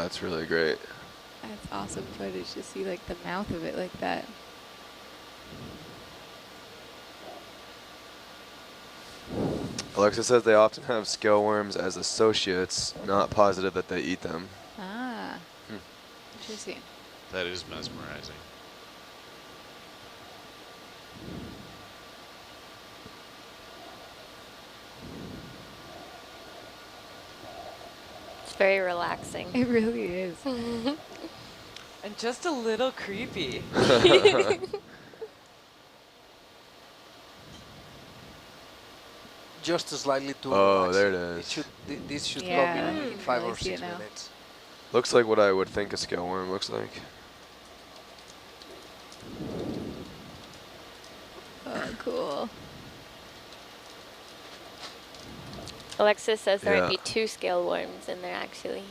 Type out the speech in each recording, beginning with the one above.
That's really great. That's awesome footage to see like the mouth of it like that. Alexa says they often have scale worms as associates, not positive that they eat them. Ah, interesting. That is mesmerizing. It's very relaxing. It really is. And just a little creepy. Just slightly too Oh, there it relaxing. is. This should Yeah, come you in can 5 really or see 6 it now. minutes. Looks like what I would think a scale worm looks like. Oh, cool. Alexis says there Yeah. might be 2 scale worms in there, actually.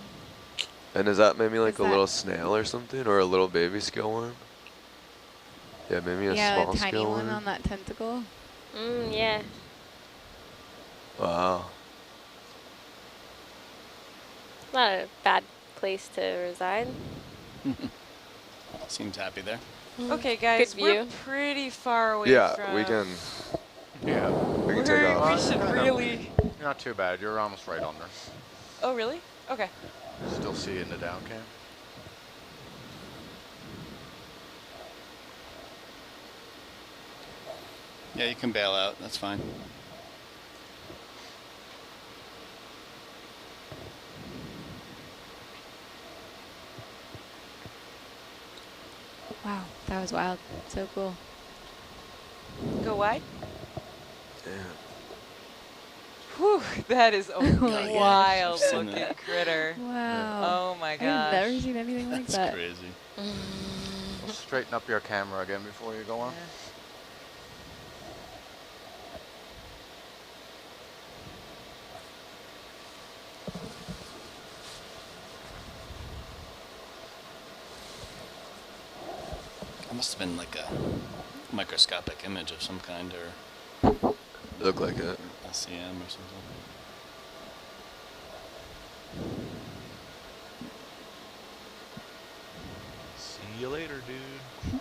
And is that maybe like Is a that- little snail or something, or a little baby scale worm? Yeah, maybe a Yeah, small the tiny scale one worm. on that tentacle. Yeah. Wow. Not a bad place to reside. Seems happy there. Okay, guys, Good we're view. pretty far away Yeah, from... we can. Yeah. We can take we off. should really... Not too bad. You're almost right on there. Oh, really? Okay. Still see you in the down cam. Yeah, you can bail out. That's fine. Wow, that was wild. So cool. Go wide? Yeah. Whew, that is a my wild gosh. looking critter. Wow. Oh my I've gosh. never seen anything like That's that. crazy. Straighten up your camera again before you go on. Yeah. It must have been like a microscopic image of some kind, or Look like it. LCM or something. See you later, dude.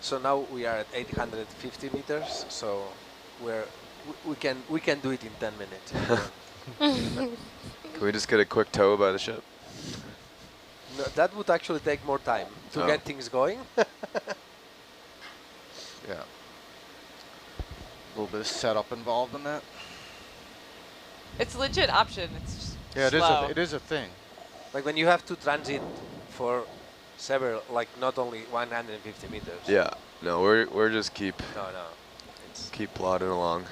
So now we are at 850 meters. So we can do it in 10 minutes. Can we just get a quick tow by the ship? No, that would actually take more time to Oh. get things going. Yeah. A little bit of setup involved in that. It's a legit option. It's just Yeah, slow. it is a thing. Like when you have to transit for several, like not only 150 meters. Yeah. No, we're just keep No. It's plodding along.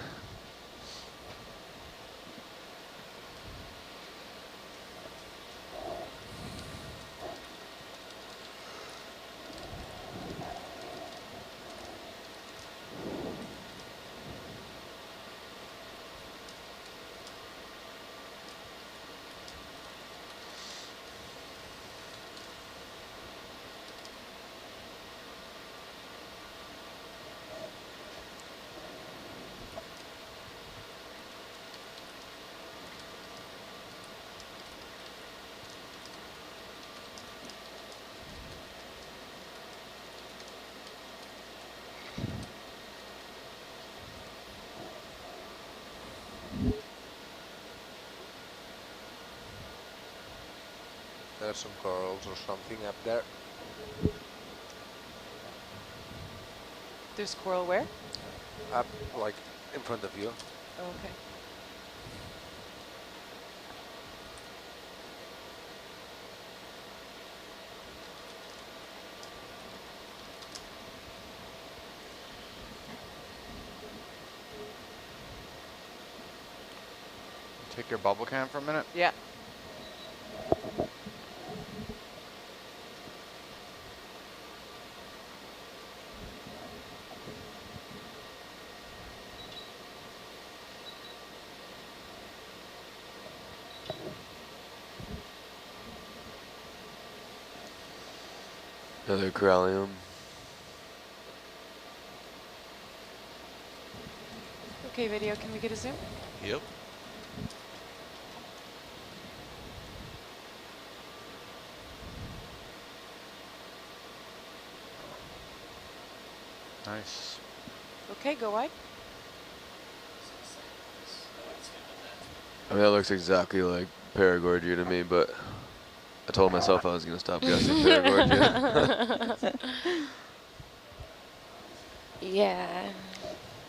there's some corals or something up there. There's coral where? Up like in front of you. Oh, okay. Take your bubble cam for a minute. Yeah. Another Corallium. Okay, video, can we get a zoom? Yep. Nice. Okay, go wide. I mean, that looks exactly like Paragorgia to me, but I told myself I was going to stop guessing Paragorgia. Yeah.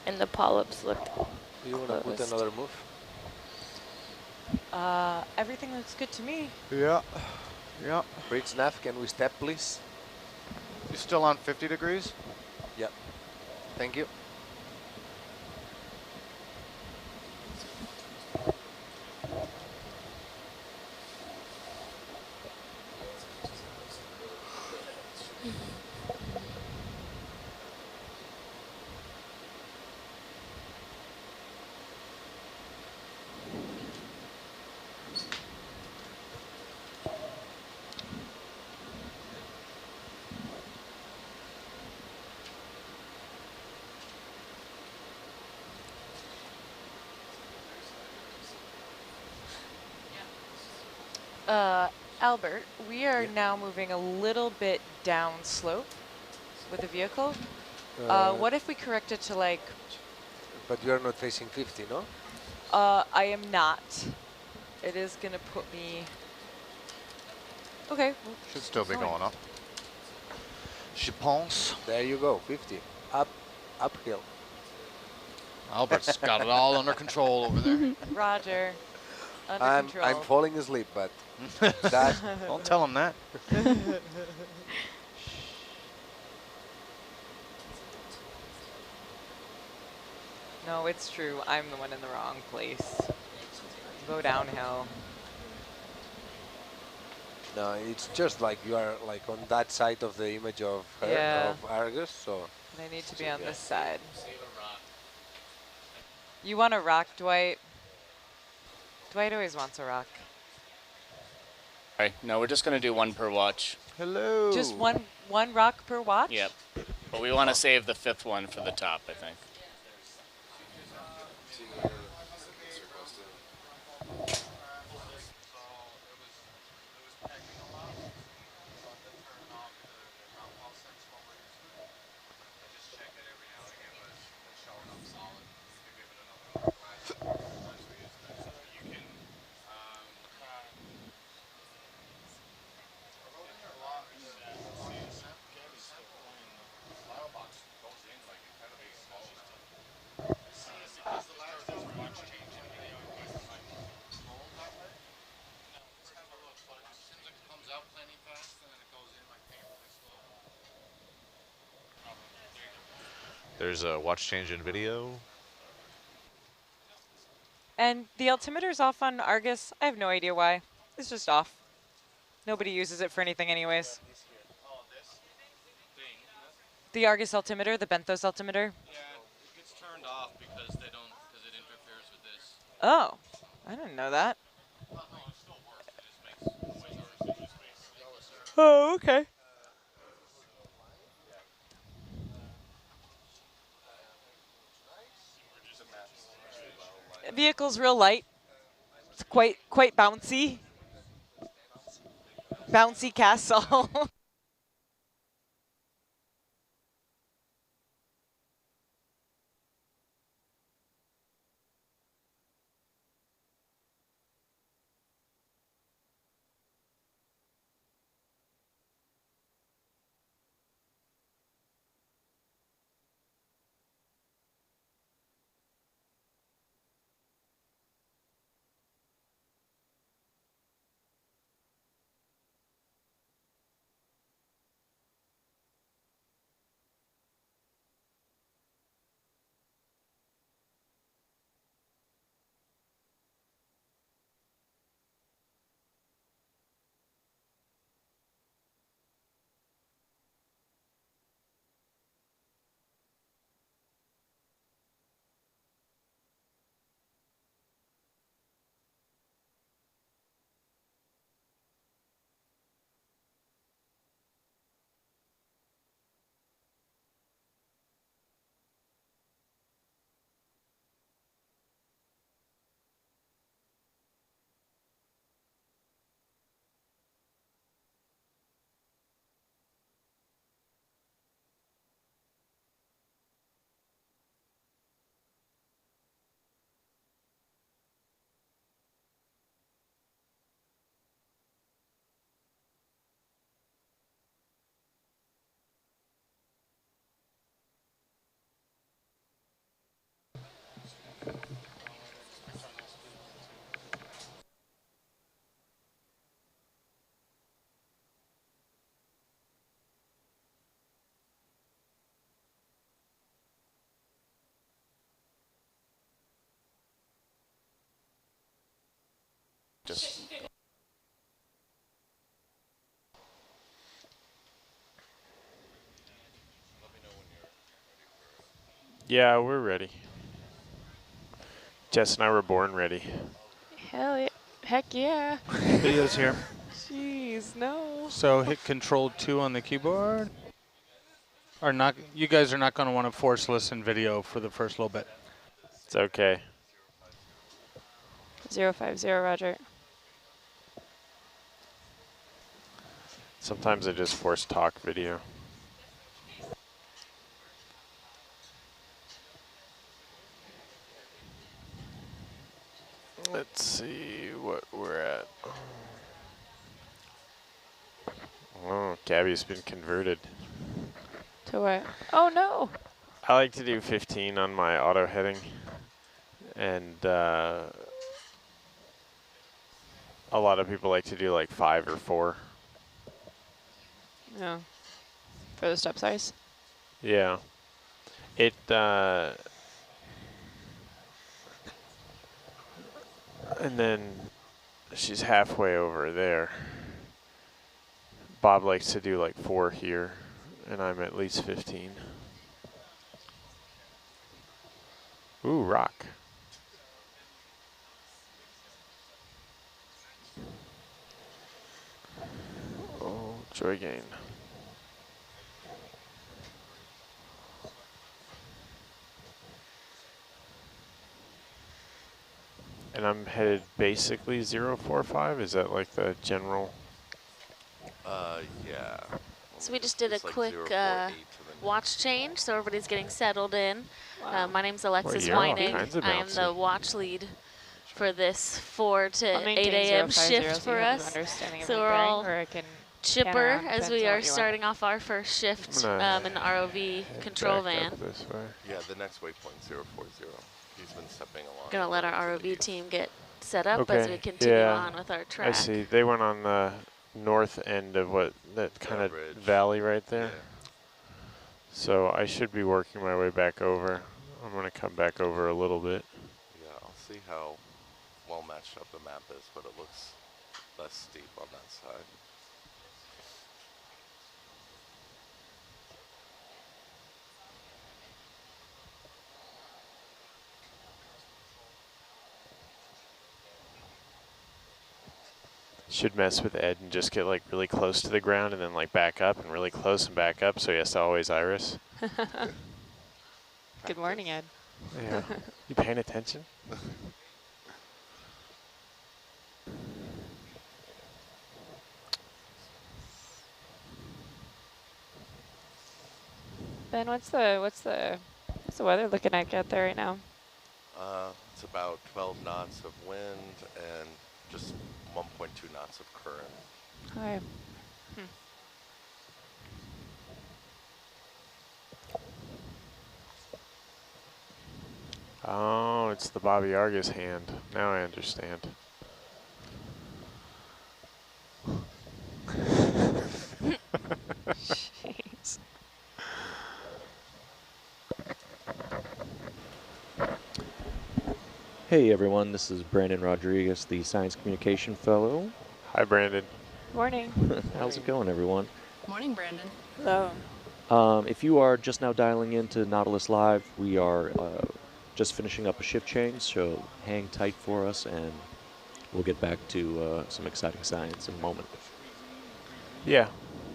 And the polyps looked Do you want to put closed. another move? Everything looks good to me. Yeah. Yeah. Bridge nav, can we step, please? You still on 50 degrees? Yep. Thank you. Albert, we are now moving a little bit down slope with the vehicle. What if we correct it to like... But you are not facing 50, no? I am not. It is going to put me... Okay. Well, Should still be going. going up. Je pense. There you go, 50. Uphill. Albert's got it all under control over there. Roger. Under I'm control. falling asleep, but that... Don't tell him that. No, it's true. I'm the one in the wrong place. Go downhill. No, it's just like you are like on that side of the image of her, Yeah. of Argus, so... They need to be on this side. You want a rock, Dwight? Dwight always wants a rock. Right. No, we're just gonna do one per watch. Hello. Just one rock per watch? Yep. But we want to save the fifth one for the top, I think. There's a watch change in video. And the altimeter's off on Argus. I have no idea why. It's just off. Nobody uses it for anything anyways. The Argus altimeter, the Benthos altimeter? Yeah, it gets turned off because it interferes with this. Oh, I didn't know that. Oh, okay. The vehicle's real light. It's quite bouncy. Bouncy castle. just. Yeah, we're ready. Jess and I were born ready. Hell yeah. Heck yeah. Video's here. Jeez, no. So hit Control 2 on the keyboard. Or not? You guys are not going to want to force listen video for the first little bit. It's okay. 050, Roger. Sometimes I just force talk video. Let's see what we're at. Oh, Gabby's been converted. To what? Oh no. I like to do 15 on my auto heading, and a lot of people like to do like 5 or 4. No. For the step size? Yeah. It, and then she's halfway over there. Bob likes to do like 4 here, and I'm at least 15. Ooh, rock. Oh, joy gain. And I'm headed basically 045. Is that like the general? Yeah. So we just did a It's like quick 048 to the watch change, so everybody's getting settled in. My name's Alexis you're all Whining. kinds of I am the bouncy. watch lead for this 4 to I'll 8 maintain a.m. 050 shift so for you have an us. understanding of So my we're bearing, all or I can chipper pan around, as depends we on are what you want. starting off our first shift I'm gonna in the ROV control Back van. up this way. Yeah, the next waypoint 040. He's been stepping along. Gonna let our ROV team get set up as we Okay, continue yeah, on with our track. I see. They went on the north end of what, that kind of ridge. valley right there. Yeah. So I should be working my way back over. I'm going to come back over a little bit. Yeah, I'll see how well matched up the map is, but it looks less steep on that side. Should mess with Ed and just get like really close to the ground and then like back up and really close and back up so he has to always iris. Good morning, Ed. Yeah. You paying attention? Ben, what's the weather looking like out there right now? It's about 12 knots of wind and just 1.2 knots of current. Hi. Oh, it's the Bobby Argus hand. Now I understand. Jeez. Hey everyone, this is Brandon Rodriguez, the Science Communication Fellow. Hi, Brandon. Morning. How's it going, everyone? Morning, Brandon. Hello. If you are just now dialing into Nautilus Live, we are just finishing up a shift change, so hang tight for us and we'll get back to some exciting science in a moment. Yeah.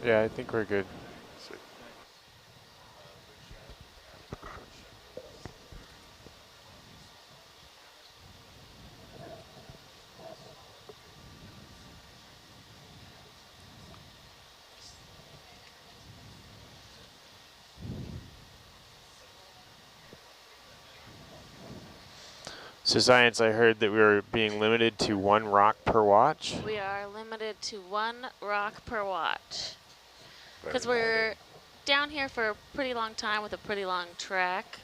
Yeah, I think we're good. Sweet. So Science, I heard that we were being limited to 1 rock per watch. We are limited to 1 rock per watch. Very Because we're down here for a pretty long time with a pretty long track.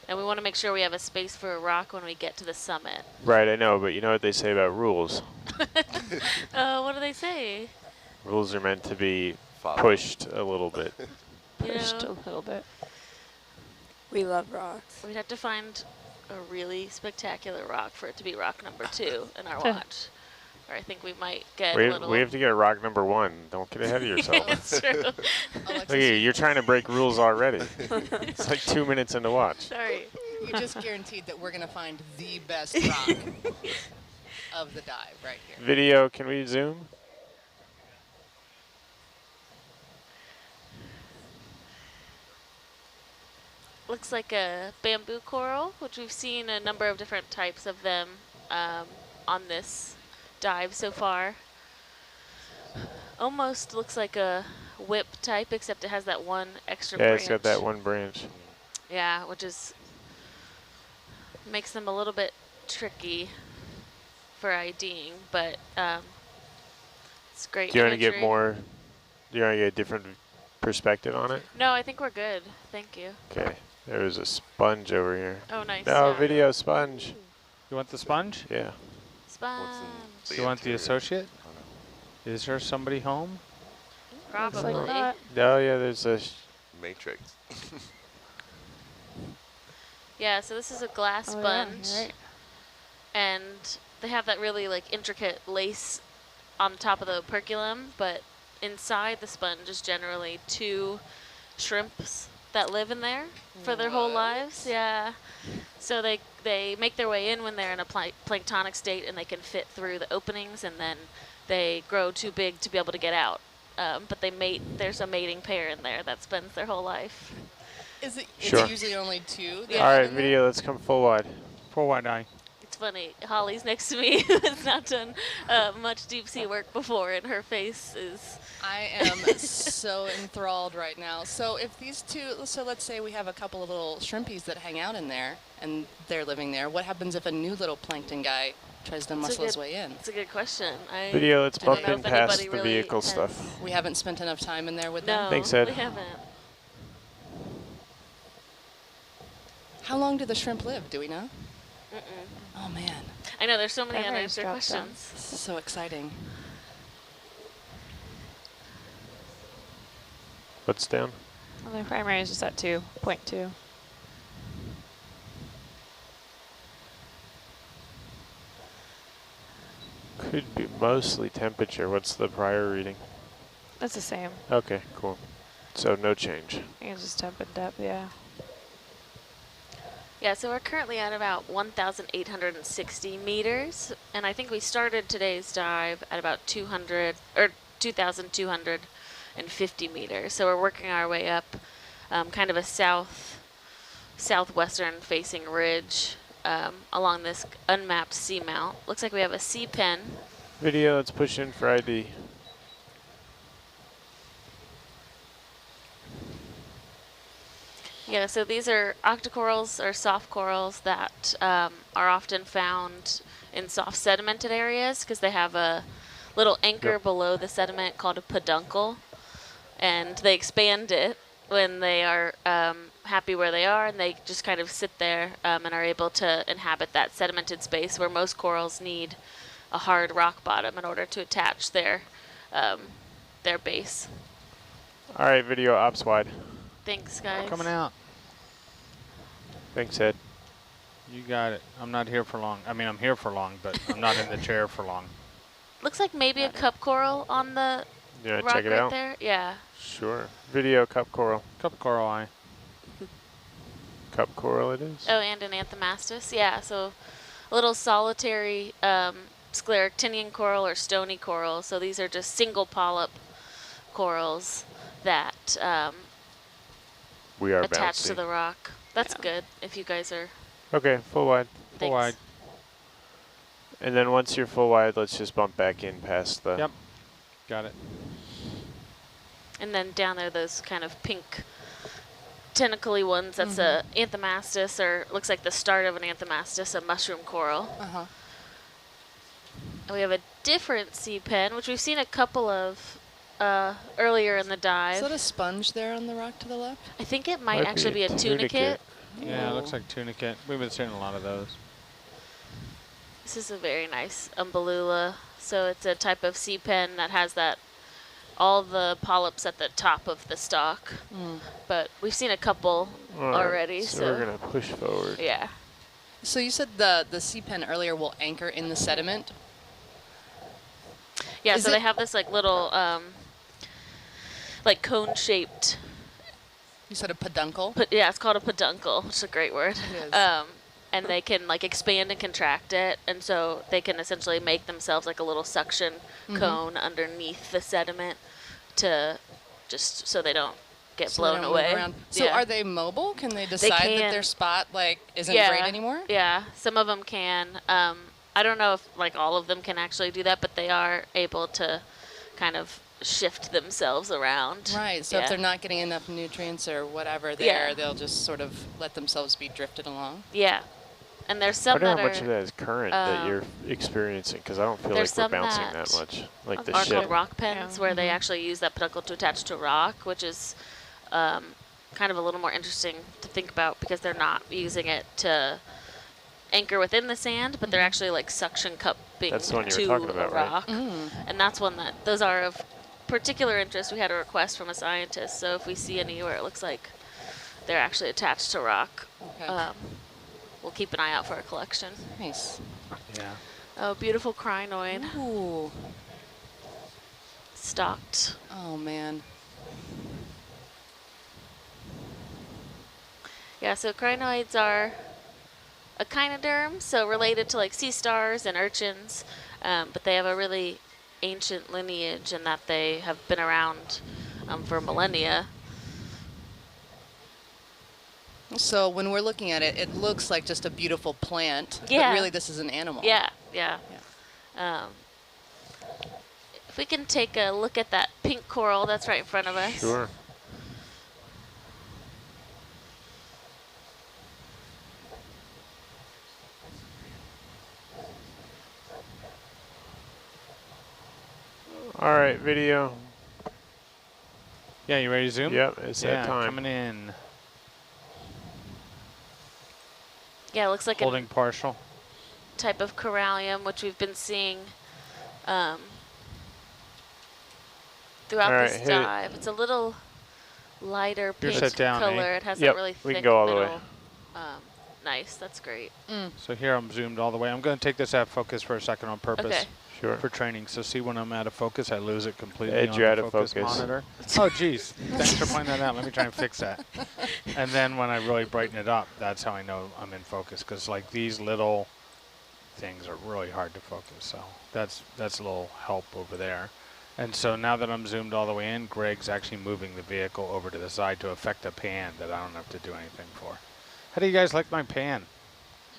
And we want to make sure we have a space for a rock when we get to the summit. Right, I know, but you know what they say about rules. What do they say? Rules are meant to be Follow. pushed a little bit. You Just a know, little bit. We love rocks. we'd have to find a really spectacular rock for it to be rock number 2 in our watch. or I think we might get We, a little. we have to get rock number 1. Don't get ahead of yourself. That's true. Look at you, you're trying to break rules already. It's like 2 minutes into watch. Sorry. You just guaranteed that we're going to find the best rock of the dive right here. Video, can we zoom? Looks like a bamboo coral, which we've seen a number of different types of them on this dive so far. Almost looks like a whip type, except it has that one extra branch. Yeah, it's got that one branch. Yeah, which is makes them a little bit tricky for IDing, but it's great. Do you want to get imagery. more? Do you want to get a different perspective on it? No, I think we're good. Thank you. Okay, there's a sponge over here. Oh, nice. No, Yeah. video sponge. You want the sponge? Yeah. Sponge. Do you want the associate? Is there somebody home? Probably. No, yeah, there's a Matrix. Yeah, so this is a glass Oh, yeah, sponge. you're right. And they have that really like intricate lace on top of the operculum, but inside the sponge is generally 2 shrimps that live in there for their whole lives. Yeah. So they make their way in when they're in a planktonic state, and they can fit through the openings, and then they grow too big to be able to get out. But they mate. There's a mating pair in there that spends their whole life. Is it Sure. usually only 2? Yeah. All right, video, let's come full wide. Full wide eye. It's funny. Holly's next to me, who has not done much deep sea work before, and her face is. I am so enthralled right now. So if these 2, so let's say we have a couple of little shrimpies that hang out in there, and they're living there. What happens if a new little plankton guy tries to muscle his way in? It's a good question. Video, let's I don't bump know in if past anybody the really vehicle has- stuff. We haven't spent enough time in there with No, them? Thanks, Ed. we haven't. How long do the shrimp live? Do we know? Mm-mm. Oh, man. I know, there's so many Primaries unanswered dropped down. questions. This is so exciting. What's down? Well, the primary is just at 2.2. Could be mostly temperature. What's the prior reading? That's the same. Okay, cool. So no change. I think it's just temp and depth, yeah. Yeah, so we're currently at about 1,860 meters, and I think we started today's dive at about 2,250 meters. So we're working our way up, kind of a southwestern facing ridge along this unmapped seamount. Looks like we have a sea pen. Video, let's push in for ID. Yeah, so these are octocorals or soft corals that are often found in soft sedimented areas because they have a little anchor below the sediment called a peduncle, and they expand it when they are happy where they are, and they just kind of sit there and are able to inhabit that sedimented space where most corals need a hard rock bottom in order to attach their base. All right, video, ops wide. Thanks, guys. Coming out. Thanks, Ed. You got it. I'm not here for long. I mean, I'm here for long, but I'm not in the chair for long. Looks like maybe a cup coral on the You want to rock check it right out? there. Yeah. Sure. Video, cup coral. Cup coral eye. Cup coral it is. Oh, and an anthomastus. Yeah, so a little solitary scleractinian coral or stony coral. So these are just single polyp corals that We are attached bouncy. to the rock. That's good if you guys are. Okay, full wide. Full wide. And then once you're full wide, let's just bump back in past the... Yep. Got it. And then down there, those kind of pink tentacly ones, that's a anthomastus, or looks like the start of an anthomastus, a mushroom coral. Uh-huh. And we have a different sea pen, which we've seen a couple of earlier in the dive. Is that a sponge there on the rock to the left? I think it might actually be a tunicate. Yeah, it looks like tunicate. We've been seeing a lot of those. This is a very nice umbellula. So it's a type of sea pen that has that all the polyps at the top of the stalk. But we've seen a couple already. So we're going to push forward. Yeah. So you said the sea pen earlier will anchor in the sediment? Yeah, Is so it- they have this like little like cone-shaped. You said a peduncle? Yeah, it's called a peduncle, which is a great word. It is. And they can like expand and contract it, and so they can essentially make themselves like a little suction cone underneath the sediment to just so they don't get So they blown don't move away. around. So Yeah. are they mobile? Can they decide that can. their spot like isn't Yeah. great anymore? Yeah, some of them can. I don't know if like all of them can actually do that, but they are able to kind of shift themselves around. Right. So Yeah. if they're not getting enough nutrients or whatever there, Yeah. they'll just sort of let themselves be drifted along. Yeah. And there's I some wonder that how much are, of that is current that you're experiencing, because I don't feel like we're there's some bouncing that that much. Like the are ship. called rock pens, where they actually use that peduncle to attach to rock, which is kind of a little more interesting to think about because they're not using it to anchor within the sand, but they're actually like suction cupping That's the one you to were talking about, a right? rock. And that's one that, those are of particular interest. We had a request from a scientist, so if we see any where it looks like they're actually attached to rock, Okay. we'll keep an eye out for a collection. Nice. Yeah. Oh, beautiful crinoid. Ooh. Stocked. Oh man. Yeah, so crinoids are echinoderm, so related to like sea stars and urchins, but they have a really ancient lineage in that they have been around for millennia. So when we're looking at it, it looks like just a beautiful plant, Yeah. but really this is an animal. Yeah. If we can take a look at that pink coral that's right in front of us. Sure. All right, video. Yeah, you ready to zoom? Yep, it's that time. Coming in. Yeah, it looks like Holding a partial. type of corallium, which we've been seeing throughout All right, this hit it. dive. It's a little lighter You're pink set down, eh? color. It has Yep, that really we thick can go all the way. middle. Nice, that's great. So here I'm zoomed all the way. I'm going to take this out of focus for a second on purpose. Okay. Sure. For training. So see when I'm out of focus, I lose it completely Ed, on you're the out of focus focus. monitor. Oh, geez. Thanks for pointing that out. Let me try and fix that. And then when I really brighten it up, that's how I know I'm in focus. Because like these little things are really hard to focus. So that's a little help over there. And so now that I'm zoomed all the way in, Greg's actually moving the vehicle over to the side to affect a pan that I don't have to do anything for. How do you guys like my pan?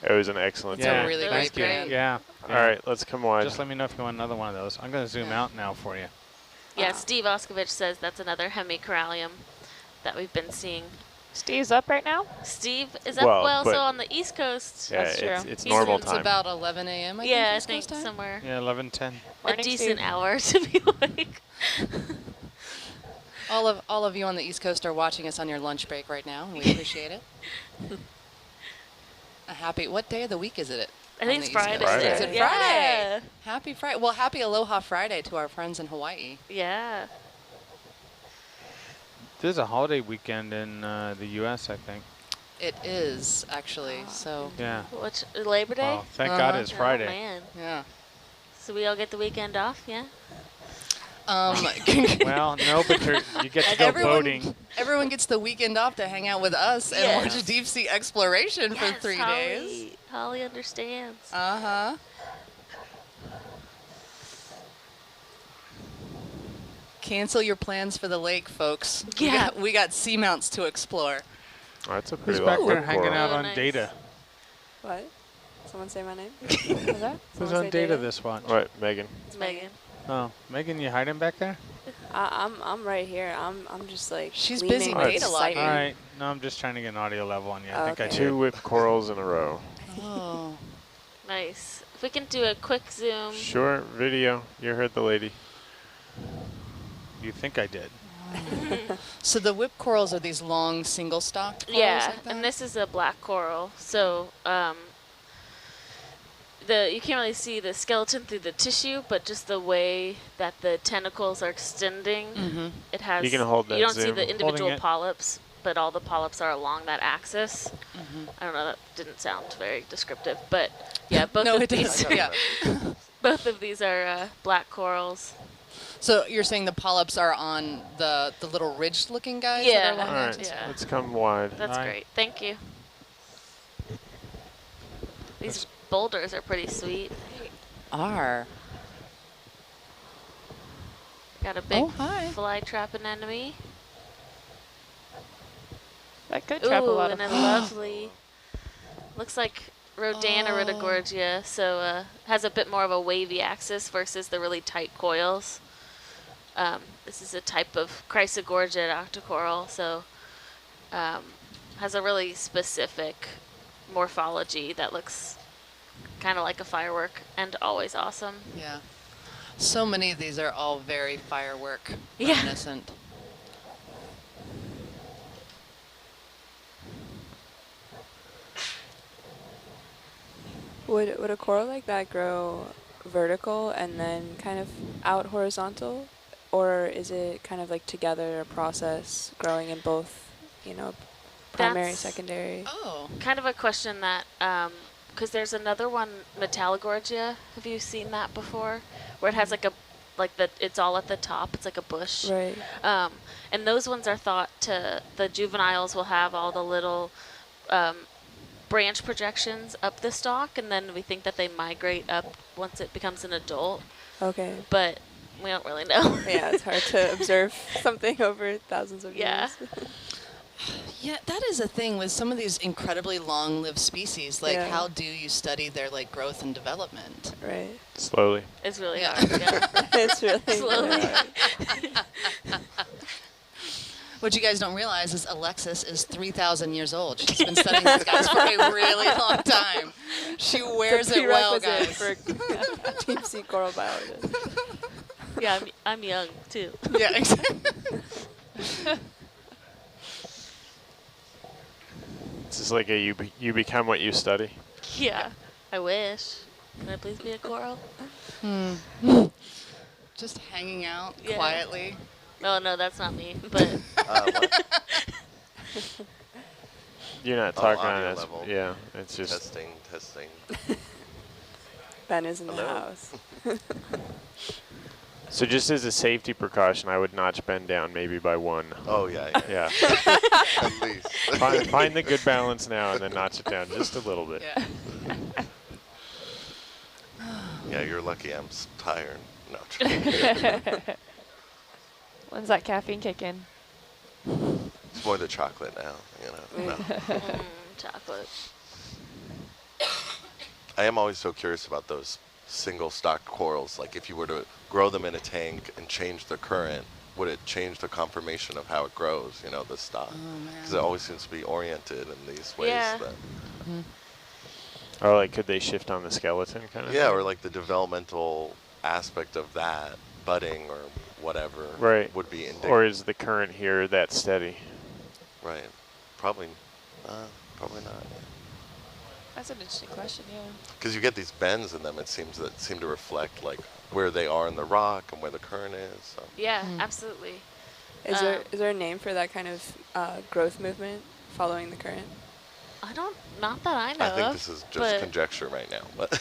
It was an excellent It's time. a really Thank great you. pan. Yeah. All right, let's come wide. Just let me know if you want another one of those. I'm going to zoom out now for you. Yeah, Steve Oskovich says that's another hemicorallium that we've been seeing. Steve's up right now? Steve is up Well, but- so on the East Coast. Yeah, That's true. it's He's normal in- It's time. about 11 a.m. I Yeah, I think, think East Coast time. somewhere Yeah, 11:10. a Morning, decent Steve. hour to be awake. All of you on the East Coast are watching us on your lunch break right now, and we appreciate it. A happy, what day of the week is it? I on think the it's East Coast? Friday. Is it Yeah. Friday? Happy Friday. Well, happy Aloha Friday to our friends in Hawaii. Yeah. There's a holiday weekend in the U.S., I think. It is, actually, so. Yeah. Which, Labor Day? Well, thank God it's Friday. Oh, man. Yeah. So we all get the weekend off, yeah? Well, no, but you get to go boating. Everyone gets the weekend off to hang out with us and Yeah. watch deep sea exploration for Yes, 3 days. Holly understands. Uh-huh. Cancel your plans for the lake, folks. Yeah. We got seamounts to explore. Oh, that's a Who's pretty back long there whip hanging coral. out Oh, on nice. data? What? Someone say my name? What's that? Who's Someone on say data this watch? What, Megan? It's Megan. Oh, Megan, you hiding back there? I'm right here. I'm just like. She's leaning busy like data All logging. right. No, I'm just trying to get an audio level on you. I think I Okay. do. 2 whip corals in a row. Oh. Nice. If we can do a quick zoom. Sure, video. You heard the lady. You think I did? So the whip corals are these long single-stalked corals Yeah, like that? and this is a black coral. So you can't really see the skeleton through the tissue, but just the way that the tentacles are extending, it has. You can hold that You don't see zoom. the individual Holding it. polyps, but all the polyps are along that axis. I don't know. That didn't sound very descriptive, but yeah, both No, of it these. does. Yeah. Both of these are black corals. So you're saying the polyps are on the little ridge-looking guys that Yeah. are along All the right, axis? Yeah. let's come wide. That's great. Thank you. These boulders are pretty sweet. Are. Got a big hi. fly trap anemone. That could trap a lot of and a lovely, looks like Rodana so has a bit more of a wavy axis versus the really tight coils. This is a type of Chrysogorgid octocoral, so has a really specific morphology that looks kind of like a firework and always awesome. Yeah. So many of these are all very firework Yeah. reminiscent. Would a coral like that grow vertical and then kind of out horizontal? Or is it kind of like together a process growing in both, you know, primary, That's secondary? Oh. Kind of a question that, because there's another one, Metallogorgia. Have you seen that before? Where it has like a, it's all at the top. It's like a bush. Right. And those ones are thought to, the juveniles will have all the little branch projections up the stalk, and then we think that they migrate up once it becomes an adult. Okay. But we don't really know. Yeah, it's hard to observe something over thousands of Yeah. years. Yeah, that is a thing with some of these incredibly long-lived species. Like, Yeah. how do you study their like growth and development? Right. Slowly. It's really Yeah. hard. Yeah. It's really Slowly. What you guys don't realize is Alexis is 3,000 years old. She's been studying these guys for a really long time. She wears it well, guys. For deep sea coral biologist. Yeah, I'm young too. Yeah, exactly. This is like a you become what you study. Yeah, I wish. Can I please be a coral? Just hanging out Yeah. quietly. Oh no, that's not me. But What? You're not Oh, talking audio on us. level. Yeah, it's just Testing. Ben is in the Hello? house. so. Just as a safety precaution, I would notch Ben down maybe by 1. Oh yeah. Yeah. At least. find the good balance now, and then notch it down just a little bit. Yeah. Yeah, you're lucky I'm tired. No. When's that caffeine kick in? It's more the chocolate now, you know. No. chocolate. I am always so curious about those single stock corals. Like if you were to grow them in a tank and change the current, would it change the conformation of how it grows, you know, the stock? Because it always seems to be oriented in these ways. Yeah. That Or like, could they shift on the skeleton kind of? yeah, thing? or like the developmental aspect of that, budding or whatever, Right. would be indicative. Or is the current here that steady? Right. Probably not. That's an interesting question, yeah. Because you get these bends in them, it seems that seem to reflect like where they are in the rock and where the current is. So. Yeah, absolutely. Is there a name for that kind of growth movement following the current? Not that I know I think of, this is just but conjecture right now. But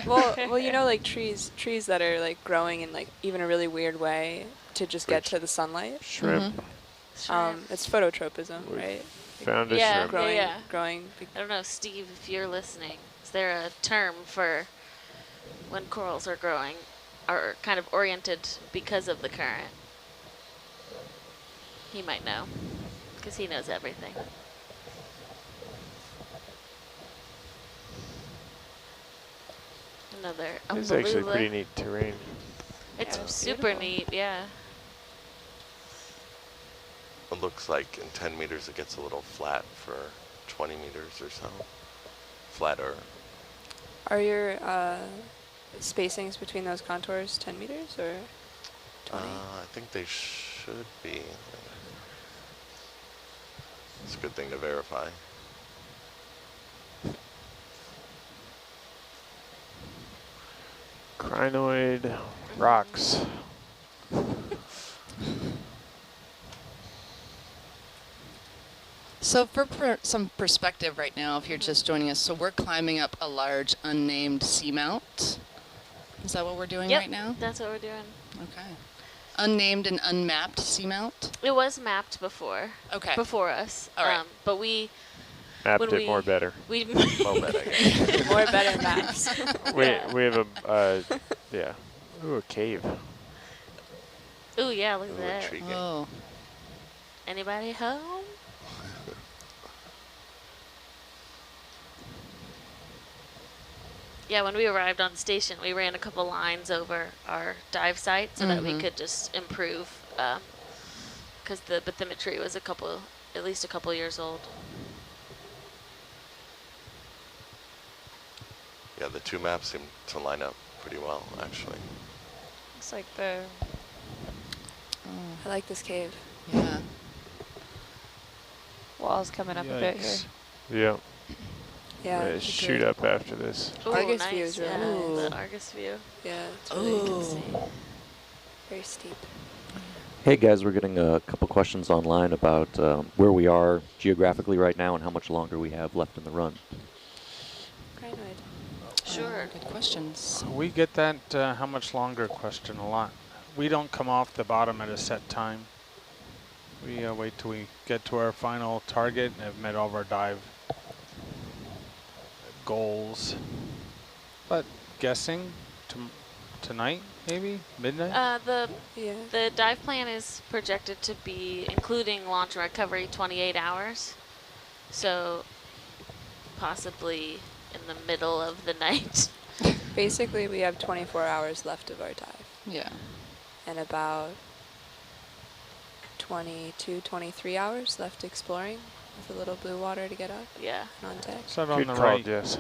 well, you know, like trees that are like growing in like even a really weird way to just get to the sunlight. Shrimp. It's phototropism, right? Found a yeah, shrimp. Growing, yeah. growing. I don't know, Steve, if you're listening, is there a term for when corals are growing, are kind of oriented because of the current? He might know, because he knows everything. Another This is actually Umbellula. pretty neat terrain. It's Yeah, super beautiful. neat, yeah. it looks like in 10 meters it gets a little flat for 20 meters or so. Flatter. Are your spacings between those contours 10 meters or 20? I think they should be. It's a good thing to verify. Crinoid rocks. So for some perspective right now, if you're just joining us, so we're climbing up a large unnamed seamount. Is that what we're doing Yep, right now? that's what we're doing. Okay. Unnamed and unmapped seamount? It was mapped before. Okay. Before us. All right. But we Mapped when it we, more better. We Well better, yeah. More better maps. we have a yeah. Ooh, a cave. Ooh, yeah, look at Ooh, that. intriguing. Oh. Anybody home? Yeah, when we arrived on the station, we ran a couple lines over our dive site so that we could just improve, because the bathymetry was at least a couple years old. Yeah, the two maps seem to line up pretty well, actually. Looks like the... I like this cave. Yeah. Wall's coming up a bit here. Yeah. Yeah. Gonna shoot up after this. Ooh, Argus nice, view is really yeah, nice. the Argus view. Yeah, it's really Ooh. good to see. Very steep. Hey guys, we're getting a couple questions online about where we are geographically right now and how much longer we have left in the run. Sure. Good questions. We get that how much longer question a lot. We don't come off the bottom at a set time. We wait till we get to our final target and have met all of our dive goals. But guessing tonight, maybe midnight. The dive plan is projected to be, including launch and recovery, 28 hours. So possibly in the middle of the night. Basically, we have 24 hours left of our dive. Yeah. And about 22, 23 hours left exploring with a little blue water to get up. Yeah. And on deck. So on Good the call, right. Jess.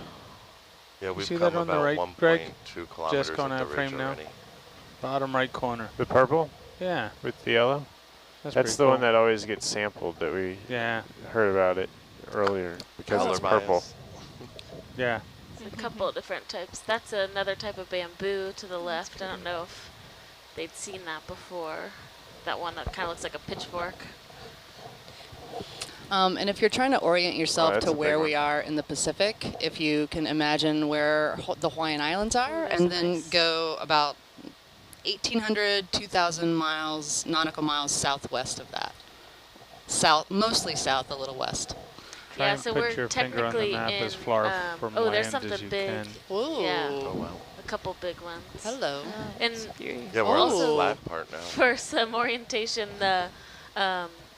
Yeah, we've see come that on the about right, 1.2 Greg? kilometers Just going up out the frame ridge now. already. Bottom right corner. The purple? Yeah. With the yellow? That's the pretty one cool. that always gets sampled that we heard about it earlier because Color it's purple. bias. Yeah. There's a couple of different types. That's another type of bamboo to the left. I don't know if they'd seen that before. That one that kind of looks like a pitchfork. And if you're trying to orient yourself that's to a big where one. we are in the Pacific, if you can imagine where the Hawaiian Islands are, and then go about 1,800, 2,000 miles, nautical miles southwest of that. Mostly south, a little west. Try Yeah, and so put we're your finger on the technically map in, as far from oh, land there's as something you big. can. Whoa. Yeah. Oh, wow. A couple big ones. Hello. And Yeah, we're on the also, flat part now. for some orientation, the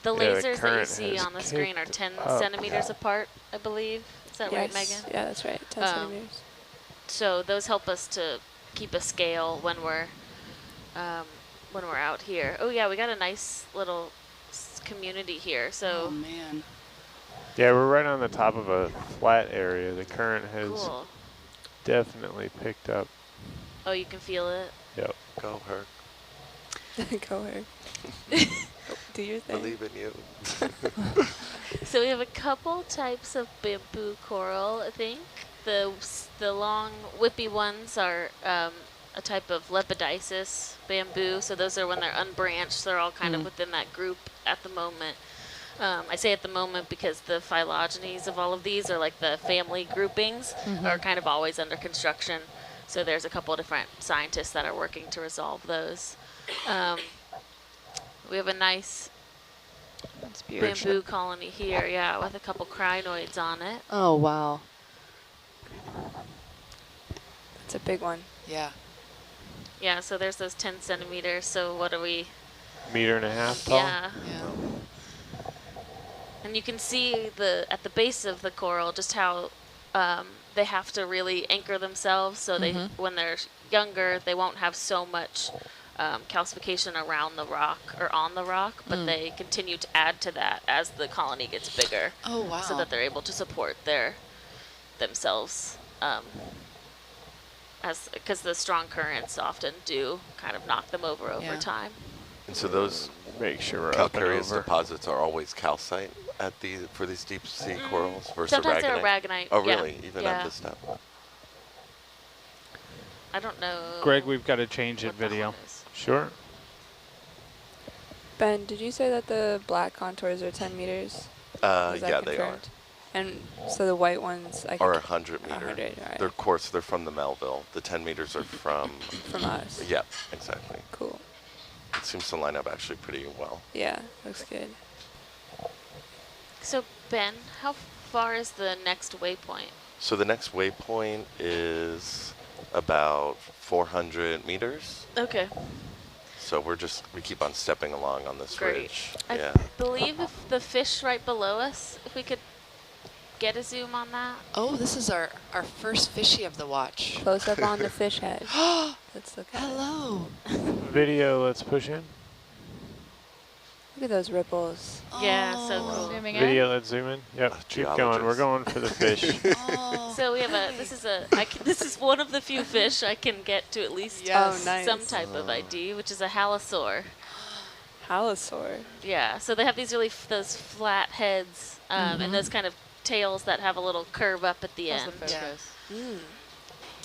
the lasers that you current see has on the screen are kicked 10 up. centimeters apart, I believe. Is that right, Yes. Megan? Yeah, that's right. 10 centimeters. So those help us to keep a scale when we're out here. Oh yeah, we got a nice little community here. So Oh, man. Yeah, we're right on the top of a flat area. The current has cool. definitely picked up. Oh, you can feel it. Yep. Go, Herc. Go ahead. Do your thing. Believe in you. So we have a couple types of bamboo coral, I think. The long whippy ones are a type of lepidisis bamboo. So those are when they're unbranched. They're all kind of within that group at the moment. I say at the moment because the phylogenies of all of these, are like the family groupings, are kind of always under construction. So there's a couple of different scientists that are working to resolve those. We have a nice bamboo colony here, yeah, with a couple crinoids on it. Oh, wow. It's a big one. Yeah. Yeah, so there's those 10 centimeters. So what are we? Meter and a half tall. Yeah. And you can see at the base of the coral just how they have to really anchor themselves. So they, when they're younger, they won't have so much calcification around the rock or on the rock, but they continue to add to that as the colony gets bigger. Oh, wow. So that they're able to support themselves. Because the strong currents often do kind of knock them over time. And so those make sure we're up and calcareous over. deposits are always calcite for these deep sea corals versus Sometimes aragonite? they're aragonite. Oh, yeah. really? Even at this step? I don't know. Greg, we've got to change it video. Sure. Ben, did you say that the black contours are 10 meters? Was that Yeah, they are. confirmed? And so the white ones are 100 meter. 100, all right. They're, of course, they're from the Melville. The 10 meters are from... From us. Yep, exactly. Cool. It seems to line up actually pretty well. Yeah, looks good. So Ben, how far is the next waypoint? So the next waypoint is about 400 meters. Okay. So we keep on stepping along on this Great. ridge. I Yeah. believe if the fish right below us, if we could get a zoom on that. Oh, this is our first fishy of the watch. Close up on the fish head. Let's look at Hello. Video, let's push in. Look at those ripples. Yeah, so cool. Zooming in. Video, let's zoom in. Yep, keep going. We're going for the fish. So we have this is one of the few fish I can get to at least Yes. Oh, nice. some type of ID, which is a halosaur. Halosaur. Yeah, so they have these those flat heads and those kind of tails that have a little curve up at the end.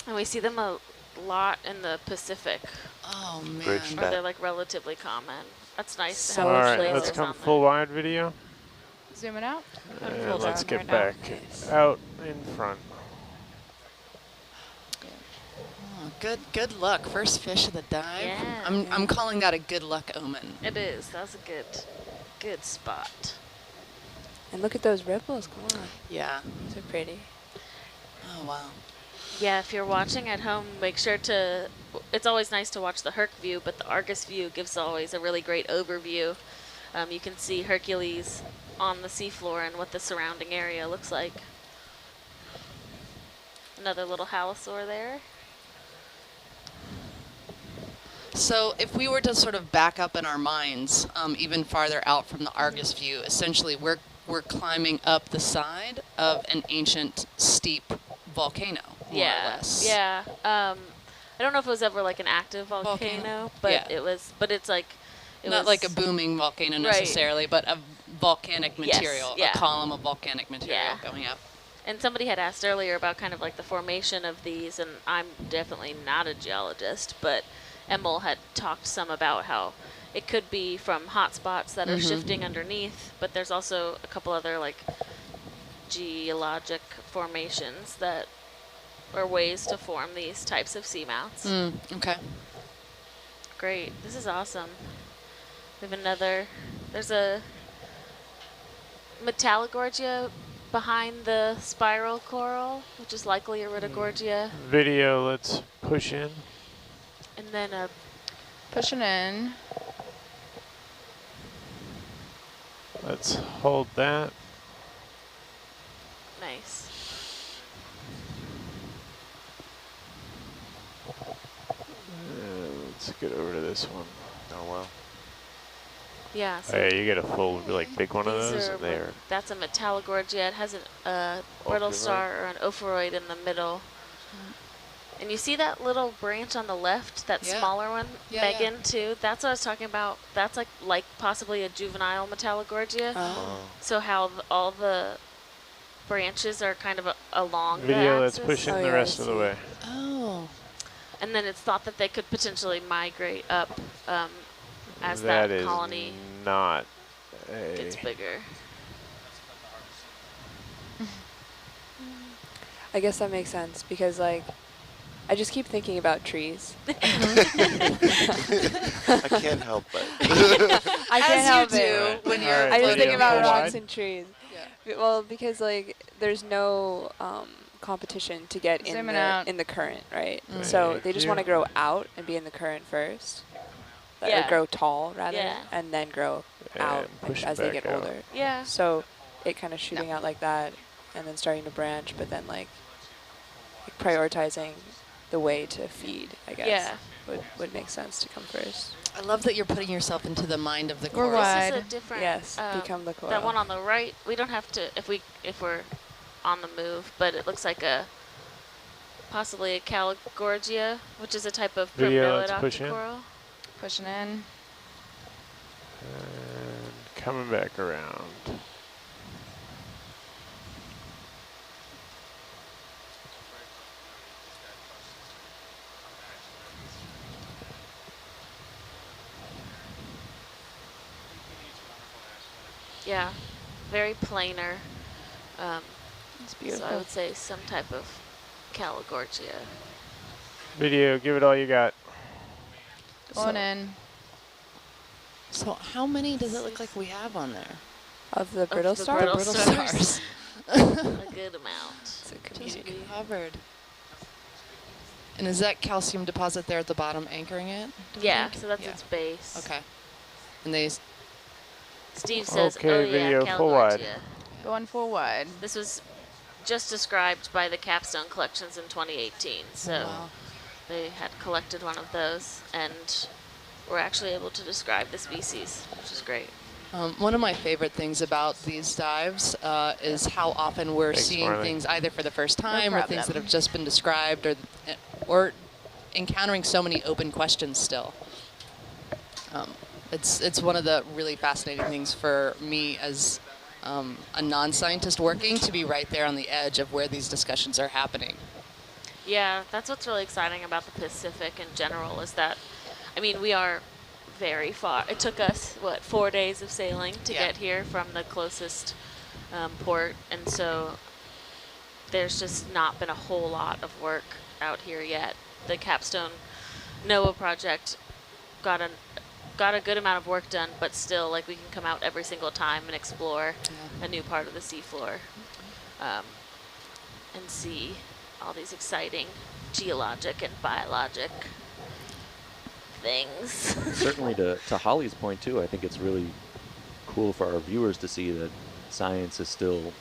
And we see them a lot in the Pacific. Oh man. Bridge Or net. they're like relatively common. That's nice to So have All those right, lasers let's come on full wide video. Zooming out. And let's get right back out in front. Oh, good luck. First fish of the dive. Yeah. I'm calling that a good luck omen. It is. That's a good spot. And look at those ripples. Come on. Yeah. So pretty. Oh wow. Yeah, if you're watching at home, make sure to, it's always nice to watch the Herc view, but the Argus view gives always a really great overview. You can see Hercules on the seafloor and what the surrounding area looks like. Another little halosaur there. So if we were to sort of back up in our minds, even farther out from the Argus view, essentially we're climbing up the side of an ancient steep volcano, more or less. Yeah. I don't know if it was ever like an active volcano, but it's like not like a booming volcano necessarily, but a volcanic material, a column of volcanic material going up. And somebody had asked earlier about kind of like the formation of these, and I'm definitely not a geologist, but Emil had talked some about how it could be from hot spots that are shifting underneath, but there's also a couple other like geologic formations that are ways to form these types of seamounts. Okay. Great. This is awesome. We have another, there's a Metallogorgia behind the spiral coral, which is likely a Ritogorgia. Video, let's push in. And then a pushing in. Let's hold that. Nice. Let's get over to this one. Oh wow. Yeah. So Oh, yeah, you get a full like big one of these those are in there. That's a Metallogorgia. It has a brittle Ophiuroid. star or an ophiuroid in the middle. And you see that little branch on the left, that smaller one, Megan, too? That's what I was talking about. That's like possibly a juvenile Metallogorgia. So how all the branches are kind of along Video, the let's axis. push in the rest of the way. Oh. And then it's thought that they could potentially migrate up as That that is colony not gets bigger. I guess that makes sense because like I just keep thinking about trees. I can't help it. I can't help it. When you're I just think about full rocks wide. and trees. Well, because like there's no competition to get in Zooming out. the current, right? So they just want to grow out and be in the current first. Or Yeah. grow tall rather, Yeah. and then grow out And push as it they back get out. older. Yeah. So it kind of shooting out like that, and then starting to branch, but then like prioritizing the way to feed, I guess. Yeah. Would make sense to come first. I love that you're putting yourself into the mind of the We're coral. wide. This is a different. Yes, become the coral. That one on the right, we don't have to if we're on the move, but it looks like a possibly a Calogorgia, which is a type of Video, let's primnoid push in. octocoral. Pushing in. And coming back around. Yeah, very planar. It's So beautiful. I would say some type of Caligorgia. Video, give it all you got. Going in. So how many does it look like we have on there? Of the brittle the star? brittle Brittle stars. stars. A good amount. It's a Just community. covered. And is that calcium deposit there at the bottom anchoring it? do you Yeah, think? so that's Yeah. its base. Okay. And they Steve says, Okay, oh yeah, video, full wide. Caligorgia. Going full wide. This was just described by the Capstone collections in 2018. So wow. they had collected one of those and were actually able to describe the species, which is great. One of my favorite things about these dives is how often we're Thanks, seeing Marley. things either for the first time or things that have just been described, or encountering so many open questions still. It's one of the really fascinating things for me as a non-scientist working to be right there on the edge of where these discussions are happening. Yeah, that's what's really exciting about the Pacific in general is that, I mean, we are very far. It took us, what, 4 days of sailing to get here from the closest port, and so there's just not been a whole lot of work out here yet. The Capstone NOAA project got a good amount of work done, but still, like, we can come out every single time and explore a new part of the seafloor and see all these exciting geologic and biologic things. Certainly to Holly's point too, I think it's really cool for our viewers to see that science is still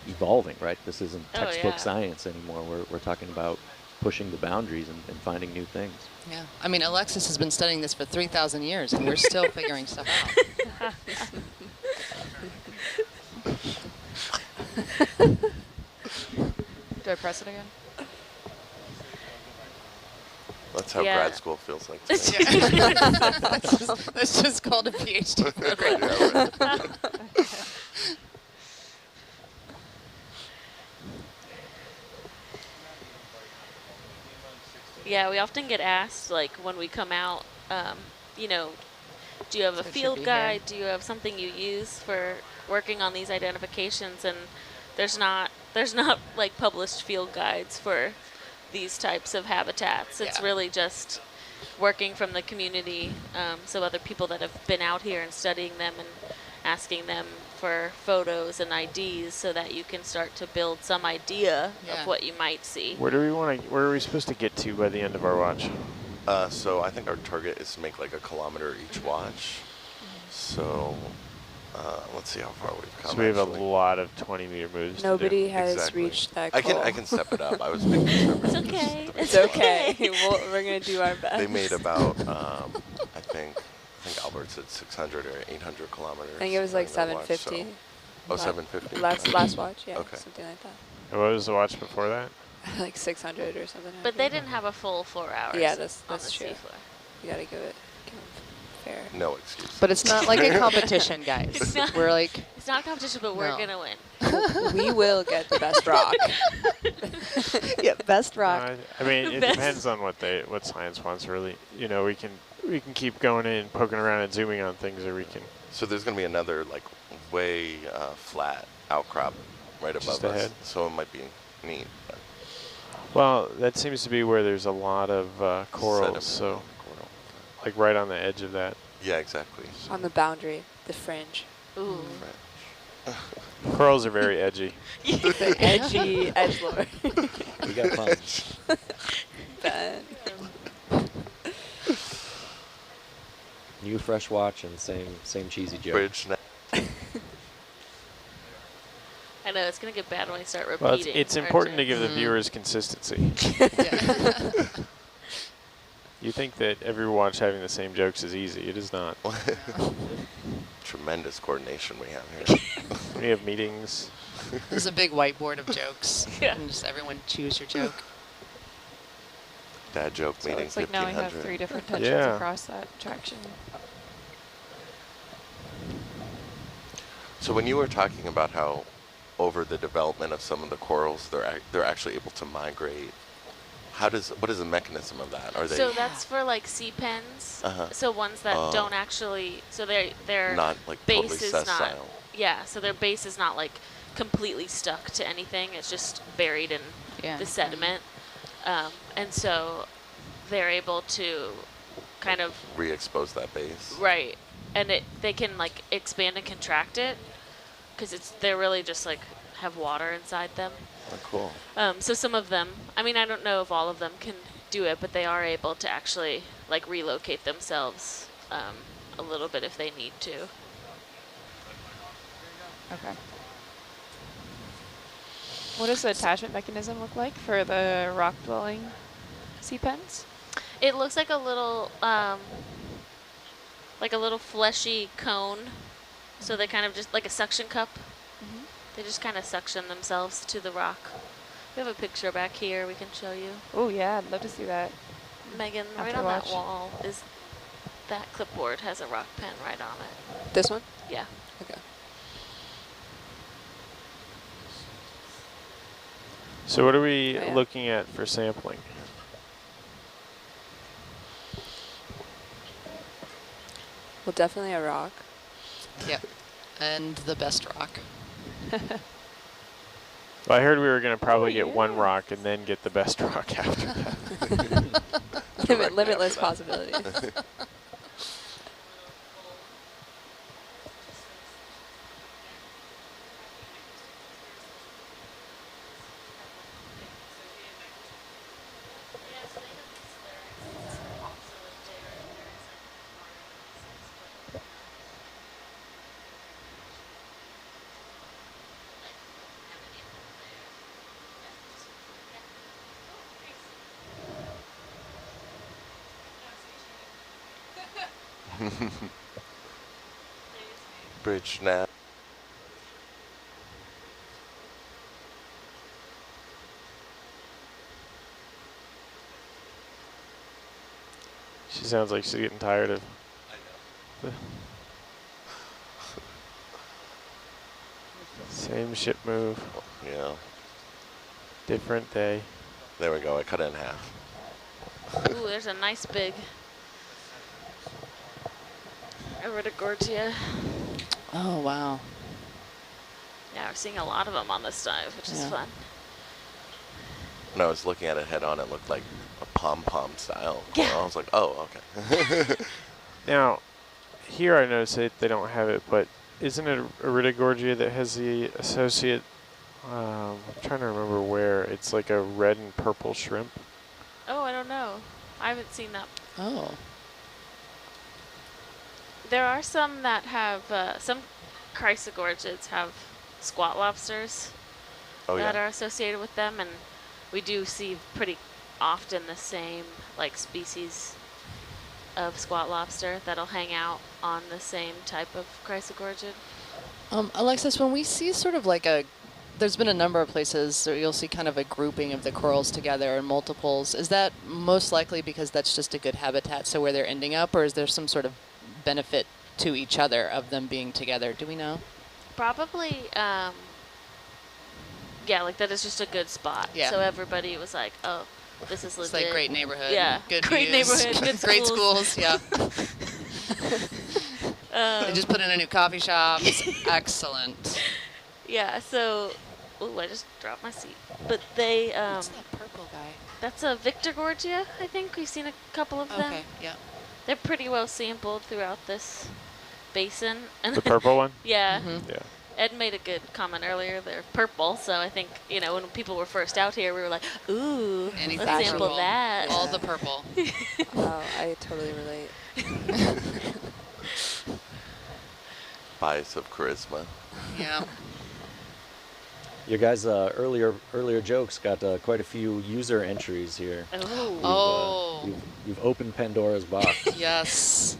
evolving, right? This isn't textbook science anymore. We're talking about pushing the boundaries and finding new things. Yeah, I mean, Alexis has been studying this for 3,000 years, and we're still figuring stuff out. Do I press it again? That's how Yeah. grad school feels like. That's just called a PhD program. Yeah, right. Yeah, we often get asked, like, when we come out, you know, do you have a So it should field be guide? Do you have something you use for working on these identifications? And there's not like published field guides for these types of habitats. It's really just working from the community, so other people that have been out here and studying them and asking them for photos and IDs so that you can start to build some idea of what you might see. Where are we supposed to get to by the end of our watch? So I think our target is to make like a kilometer each watch. So let's see how far we've come. So we have actually. a lot of 20-meter moves Nobody to do. has Exactly. reached that goal. I can step it up. I was making It's okay. It's okay. We're going to do our best. They made about I think Albert said 600 or 800 kilometers. I think it was like during that watch, 750. so- Oh, 750. Last watch, yeah, Okay. something like that. And what was the watch before that? Like 600 or something. But they didn't have a full 4 hours. Yeah, on that's the true. seafloor. You got to give them fair. No excuse. But it's not like a competition, guys. It's not- We're like, It's not a competition, but we're No. gonna win. We will get the best rock. yeah, best rock. I mean, it Best. depends on what science wants, really. You know, we can keep going in, poking around and zooming on things, or we can. So there's going to be another like way flat outcrop right above Just us. ahead? So it might be neat. But Well, that seems to be where there's a lot of corals, sediment so coral. like right on the edge of that. Yeah, exactly. On the boundary, the fringe. Ooh. Corals are very edgy. The edgy edgelord. We got fun. Ben. New fresh watch and same cheesy joke. Bridge. I know it's gonna get bad when we start repeating. Well, it's our important to jokes. give the viewers consistency. You think that every watch having the same jokes is easy. It is not. Tremendous coordination we have here. We have meetings. There's a big whiteboard of jokes. Yeah. And just everyone choose your joke. Dad joke So meeting it's like now we have 1500. 3 different tensions Yeah. across that traction. So when you were talking about how over the development of some of the corals, they're actually able to migrate. What is the mechanism of that? Are they So that's for like sea pens. Uh-huh. So ones that don't actually. So their not like totally base is not. sessile? Yeah. So their base is not like completely stuck to anything. It's just buried in the sediment. And so they're able to kind of re-expose that base. Right. And they can like expand and contract it because they're really just like have water inside them. Oh, cool. So some of them, I mean, I don't know if all of them can do it, but they are able to actually like relocate themselves a little bit if they need to. Okay. What does the attachment mechanism look like for the rock-dwelling sea pens? It looks like a little fleshy cone. So they kind of just like a suction cup. They just kind of suction themselves to the rock. We have a picture back here we can show you. Oh yeah, I'd love to see that. Megan, right After on watch. that wall is that clipboard has a rock pen right on it. This one? Yeah. Okay. So what are we looking at for sampling? Well, definitely a rock. Yep. And the best rock. Well, I heard we were going to probably get one rock and then get the best rock after that. Limitless possibilities. Bridge snap. She sounds like she's getting tired of. Same ship move. Yeah. Different day. There we go. I cut it in half. Ooh, there's a nice big Iridogorgia. Oh, wow. Yeah, we're seeing a lot of them on this dive, which is fun. When I was looking at it head on, it looked like a pom-pom style. Yeah. I was like, oh, okay. Now, here I noticed that they don't have it, but isn't it Iridogorgia that has the associate, I'm trying to remember where, it's like a red and purple shrimp? Oh, I don't know. I haven't seen that. Oh. There are some that have, some chrysogorgids have squat lobsters that are associated with them, and we do see pretty often the same like species of squat lobster that'll hang out on the same type of chrysogorgid. Alexis, when we see sort of like there's been a number of places where you'll see kind of a grouping of the corals together in multiples. Is that most likely because that's just a good habitat, so where they're ending up, or is there some sort of benefit to each other of them being together? Do we know? Probably, yeah, like that is just a good spot. Yeah. So everybody was like, oh, this is legit. It's like great neighborhood. Yeah. Good great views, neighborhood, good great schools. schools, yeah. They just put in a new coffee shop. It's excellent. Yeah, so, ooh, I just dropped my seat. But they, What's that purple guy? That's a Victorgorgia, I think. We've seen a couple of them. Okay, yeah. They're pretty well sampled throughout this basin. And The purple one? Yeah. Yeah. Ed made a good comment earlier. They're purple, so I think, you know, when people were first out here, we were like, ooh, Anything let's sample purple. that. All the purple. Oh, I totally relate. Bias of charisma. Yeah. Your guys' earlier jokes got quite a few user entries here. Oh. You've opened Pandora's box. Yes.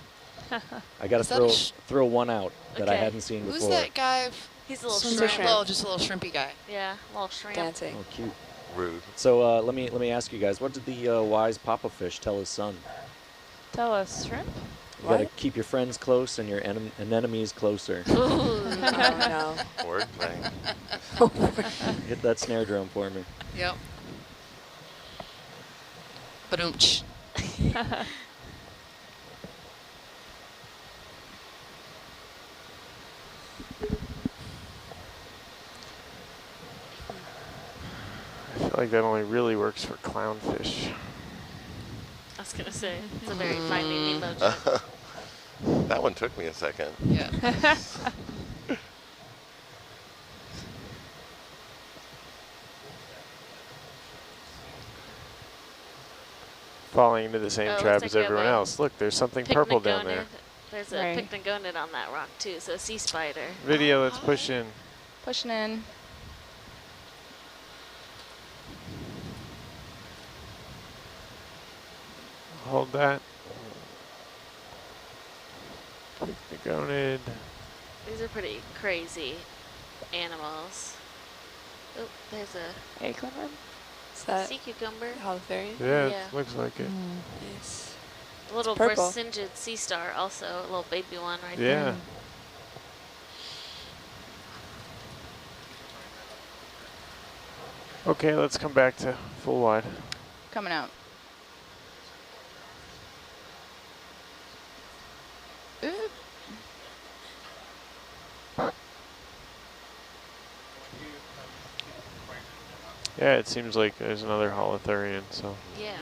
I got to throw one out that I hadn't seen before. Who's that guy? He's a little Shrimp. shrimp. Oh, just a little shrimpy guy. Yeah, a little shrimp. Dancing. Oh, cute. Rude. So let me ask you guys, what did the wise Papa Fish tell his son? Tell us, shrimp? You got to keep your friends close and your enemies closer. Oh, no. Word thing. Hit that snare drum for me. Yep. Ba-doom-tsh. feel like that only really works for clownfish. I was gonna say it's a very Finding Nemo joke. That one took me a second. Yeah. Falling into the same Oh, trap looks as like we have everyone a else. Look, there's something purple down there. There's a Right. pictogonid on that rock too, so a sea spider. Video, let's push in. Pushing in. Hold that. Pictogonid. These are pretty crazy animals. Oh, there's a Acorn? Is that sea cucumber. Holothurian? Yeah, Yeah. it looks like it. Nice. A little purple. Brisingid sea star also, a little baby one right Yeah. there. Okay, let's come back to full wide. Coming out. Oop. Yeah, it seems like there's another holothurian, so. Yeah.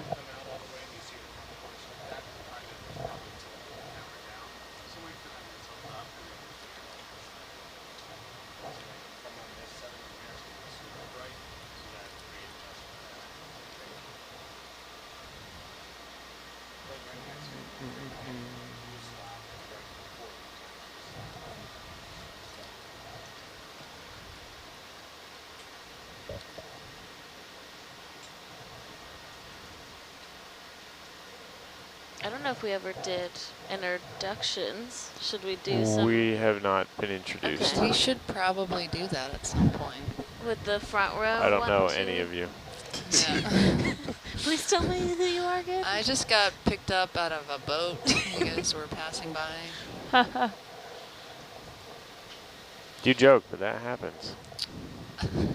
I don't know if we ever did introductions. Should we do some We have not been introduced. Okay. We should probably do that at some point. with the front row? I don't one, know two? any of you. Yeah. Please tell me who you are again. I just got picked up out of a boat. You guys were passing by. You joke, but that happens.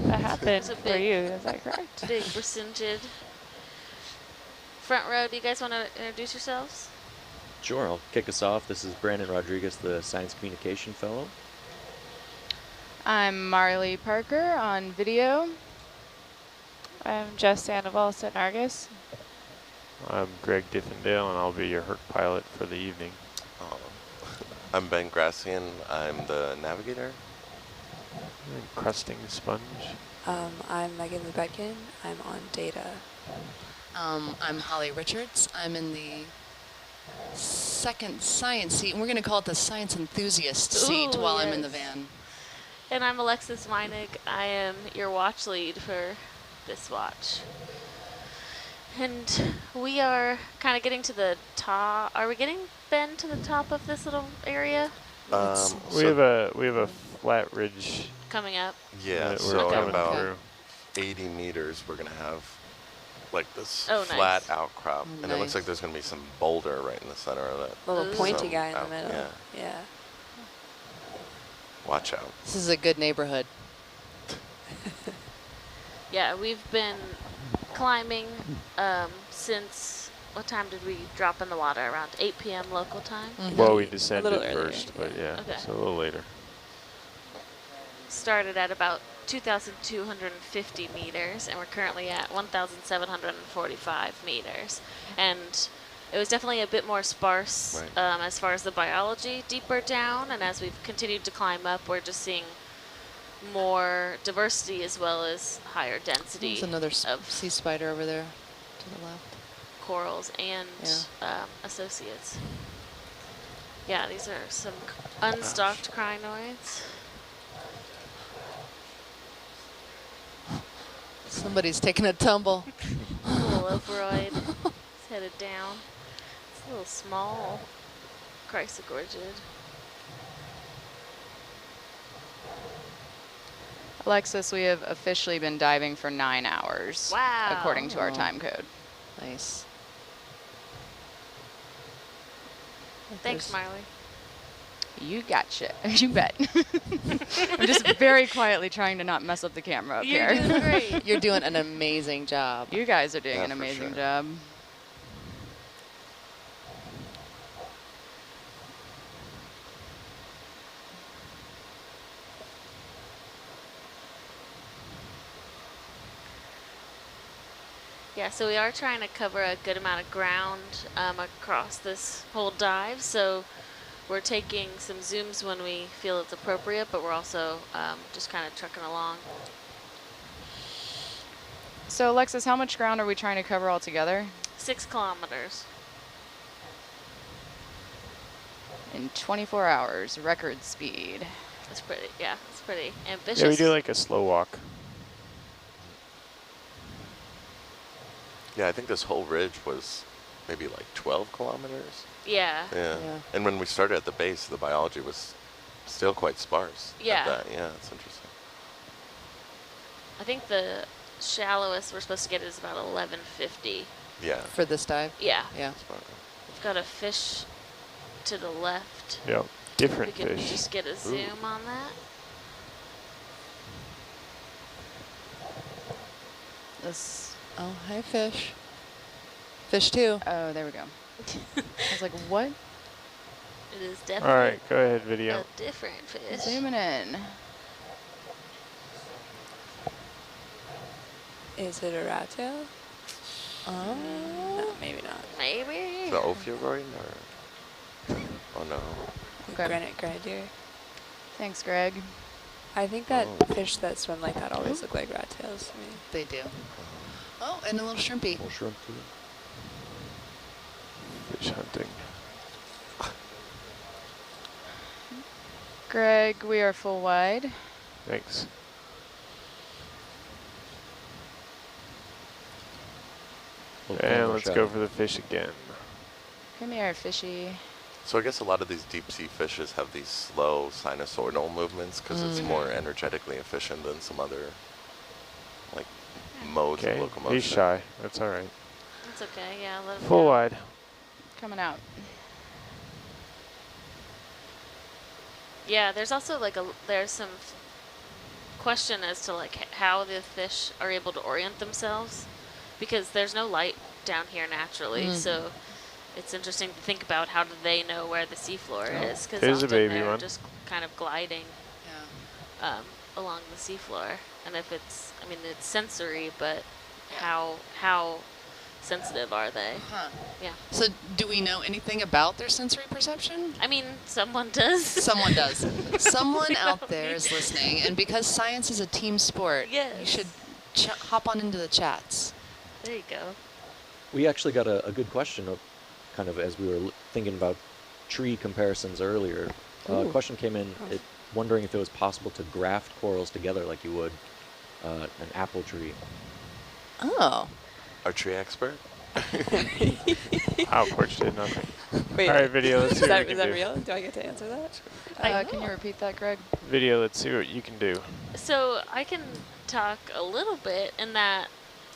That happened It's a for big- you, is that correct? Big Brisingid. Front row, do you guys want to introduce yourselves? Sure, I'll kick us off. This is Brandon Rodriguez, the Science Communication Fellow. I'm Marley Parker on video. I'm Jess Sandoval, Argus. I'm Greg Diffendale, and I'll be your Herc pilot for the evening. I'm Ben Grassian. I'm the navigator. Crusting sponge. I'm Megan Lubetkin. I'm on data. I'm Holly Richards. I'm in the second science seat, and we're going to call it the science enthusiast seat Ooh, while I'm in the yes. van. And I'm Alexis Meinig. I am your watch lead for this watch. And we are kind of getting to the top. Are we getting Ben to the top of this little area We have a flat ridge. coming up? Yeah, that so we're in coming about through. 80 meters, we're going to have like this Oh, flat nice. outcrop. Oh, And it looks nice. like there's going to be some boulder right in the center of it. Little pointy Some guy in the out- middle. Yeah, Yeah. watch out. This is a good neighborhood. Yeah, we've been climbing since, what time did we drop in the water? Around 8 p.m. local time? Well, we A descended little earlier, first, but yeah, Okay. so a little later. Started at about 2,250 meters, and we're currently at 1,745 meters. And it was definitely a bit more sparse Right. as far as the biology deeper down, and as we've continued to climb up, we're just seeing more diversity as well as higher density There's another of sea spider over there to the left. corals and associates. Yeah, these are some unstocked crinoids. Somebody's taking a tumble. Coleopteroid is headed down. It's a little small chrysogorgid. Alexis, we have officially been diving for 9 hours. Wow. According to our time code. Nice. Thanks, Marley. You gotcha. You bet. I'm just very quietly trying to not mess up the camera up You're here. doing great. You're doing an amazing job. You guys are doing Yeah, an for amazing sure. job. Yeah, so we are trying to cover a good amount of ground across this whole dive. So we're taking some zooms when we feel it's appropriate, but we're also just kind of trucking along. So Alexis, how much ground are we trying to cover all together? 6 kilometers. In 24 hours, record speed. It's pretty, yeah, it's pretty ambitious. Yeah, we do like a slow walk. Yeah, I think this whole ridge was maybe like 12 kilometers. Yeah. Yeah. And when we started at the base, the biology was still quite sparse. Yeah. At that. Yeah, it's interesting. I think the shallowest we're supposed to get is about 1150. Yeah. For this dive? Yeah. Yeah. We've got a fish to the left. Yep, different we can fish. just get a zoom on that. This. Oh, hi, fish. Fish too. Oh, there we go. I was like, what? It is definitely All right, go ahead, video. a different fish. Zooming in. Is it a rat tail? No, maybe not. Maybe. The Ophiuroid or? Oh no. Okay. Granite deer. Thanks, Greg. I think that fish that swim like that always look like rat tails to me. They do. Oh, and a little shrimpy. Little shrimp too. Fish hunting. Greg, we are full wide. Thanks. And let's go for the fish again. Come here, fishy. So I guess a lot of these deep sea fishes have these slow sinusoidal movements because it's more energetically efficient than some other like modes of locomotion. He's shy. That's all right. That's okay. Yeah, let him Full go. wide. Coming out. Yeah, there's also like there's some question as to like how the fish are able to orient themselves, because there's no light down here naturally. So it's interesting to think about how do they know where the seafloor is, because often they're just kind of gliding along the seafloor. And if it's, I mean, it's sensory, but how sensitive are they? Yeah. So do we know anything about their sensory perception? I mean, someone does. Someone does. Someone out there is listening, and because science is a team sport, you should hop on into the chats. There you go. We actually got a good question of kind of as we were thinking about tree comparisons earlier. A question came in wondering if it was possible to graft corals together like you would an apple tree. Oh. Our tree expert? Our porch did nothing. Wait, all right, video, let's see what you can is that do. real? Do I get to answer that? Can you repeat that, Greg? Video, let's see what you can do. So I can talk a little bit in that